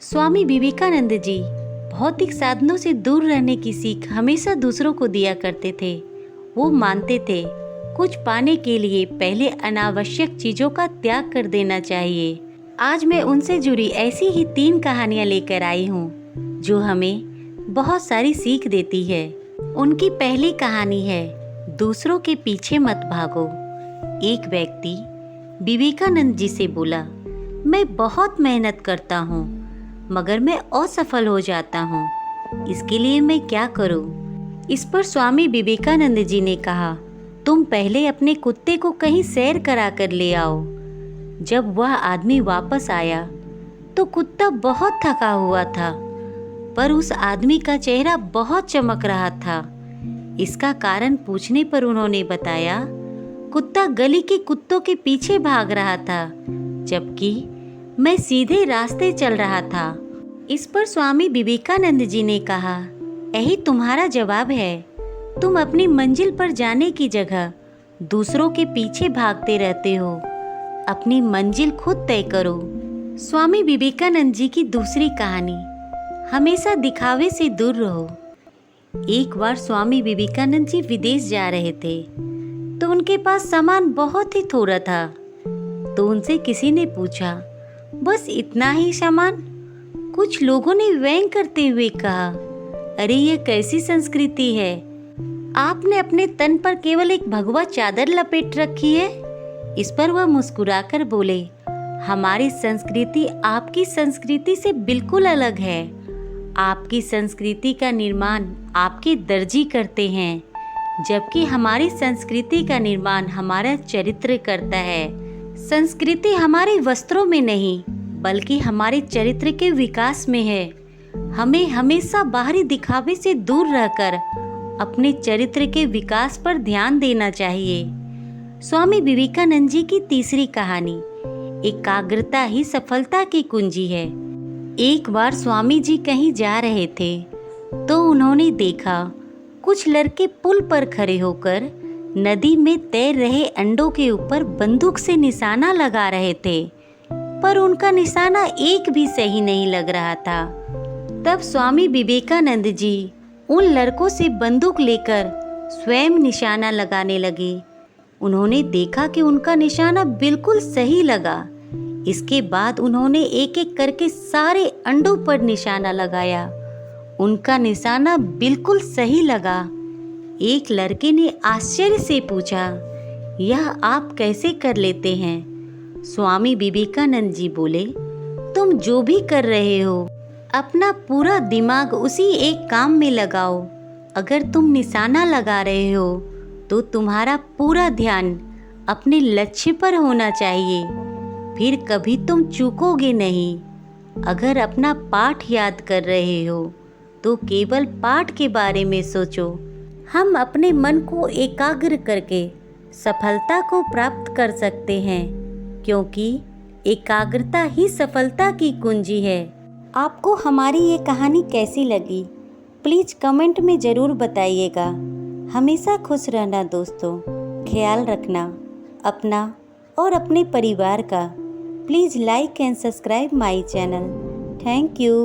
स्वामी विवेकानंद जी भौतिक साधनों से दूर रहने की सीख हमेशा दूसरों को दिया करते थे। वो मानते थे कुछ पाने के लिए पहले अनावश्यक चीजों का त्याग कर देना चाहिए। आज मैं उनसे जुड़ी ऐसी ही 3 कहानियां लेकर आई हूँ जो हमें बहुत सारी सीख देती है। उनकी पहली कहानी है दूसरों के पीछे मत भागो। एक व्यक्ति विवेकानंद जी से बोला, मैं बहुत मेहनत करता हूँ मगर मैं असफल हो जाता हूँ, इसके लिए मैं क्या करूँ? इस पर स्वामी विवेकानंद जी ने कहा, तुम पहले अपने कुत्ते को कहीं सैर करा कर ले आओ। जब वह आदमी वापस आया तो कुत्ता बहुत थका हुआ था, पर उस आदमी का चेहरा बहुत चमक रहा था। इसका कारण पूछने पर उन्होंने बताया, कुत्ता गली के कुत्तों के पीछे भाग रहा था जबकि मैं सीधे रास्ते चल रहा था। इस पर स्वामी विवेकानंद जी ने कहा, यही तुम्हारा जवाब है। तुम अपनी मंजिल पर जाने की जगह दूसरों के पीछे भागते रहते हो। अपनी मंजिल खुद तय करो। स्वामी विवेकानंद जी की दूसरी कहानी, हमेशा दिखावे से दूर रहो। एक बार स्वामी विवेकानंद जी विदेश जा रहे थे तो उनके पास सामान बहुत ही थोड़ा था। तो उनसे किसी ने पूछा, बस इतना ही सामान? कुछ लोगों ने व्यंग करते हुए कहा, अरे ये कैसी संस्कृति है, आपने अपने तन पर केवल एक भगवा चादर लपेट रखी है। इस पर वह मुस्कुराकर बोले, हमारी संस्कृति आपकी संस्कृति से बिल्कुल अलग है। आपकी संस्कृति का निर्माण आपके दर्जी करते हैं, जबकि हमारी संस्कृति का निर्माण हमारा चरित्र करता है। संस्कृति हमारे वस्त्रों में नहीं बल्कि हमारे चरित्र के विकास में है। हमें हमेशा बाहरी दिखावे से दूर रहकर अपने चरित्र के विकास पर ध्यान देना चाहिए। स्वामी विवेकानंद जी की तीसरी कहानी, एकाग्रता ही सफलता की कुंजी है। एक बार स्वामी जी कहीं जा रहे थे तो उन्होंने देखा कुछ लड़के पुल पर खड़े होकर नदी में तैर रहे अंडों के ऊपर बंदूक से निशाना लगा रहे थे, पर उनका निशाना एक भी सही नहीं लग रहा था। तब स्वामी विवेकानंद जी उन लड़कों से बंदूक लेकर स्वयं निशाना लगाने लगे। उन्होंने देखा कि उनका निशाना बिल्कुल सही लगा। इसके बाद उन्होंने एक एक करके सारे अंडों पर निशाना लगाया। उनका निशाना बिल्कुल सही लगा। एक लड़के ने आश्चर्य से पूछा, यह आप कैसे कर लेते हैं? स्वामी विवेकानंद जी बोले, तुम जो भी कर रहे हो अपना पूरा दिमाग उसी एक काम में लगाओ। अगर तुम निशाना लगा रहे हो तो तुम्हारा पूरा ध्यान अपने लक्ष्य पर होना चाहिए, फिर कभी तुम चूकोगे नहीं। अगर अपना पाठ याद कर रहे हो तो केवल पाठ के बारे में सोचो। हम अपने मन को एकाग्र करके सफलता को प्राप्त कर सकते हैं, क्योंकि एकाग्रता ही सफलता की कुंजी है। आपको हमारी ये कहानी कैसी लगी? प्लीज़ कमेंट में ज़रूर बताइएगा। हमेशा खुश रहना दोस्तों, ख्याल रखना अपना और अपने परिवार का। Please like and subscribe my channel. Thank you.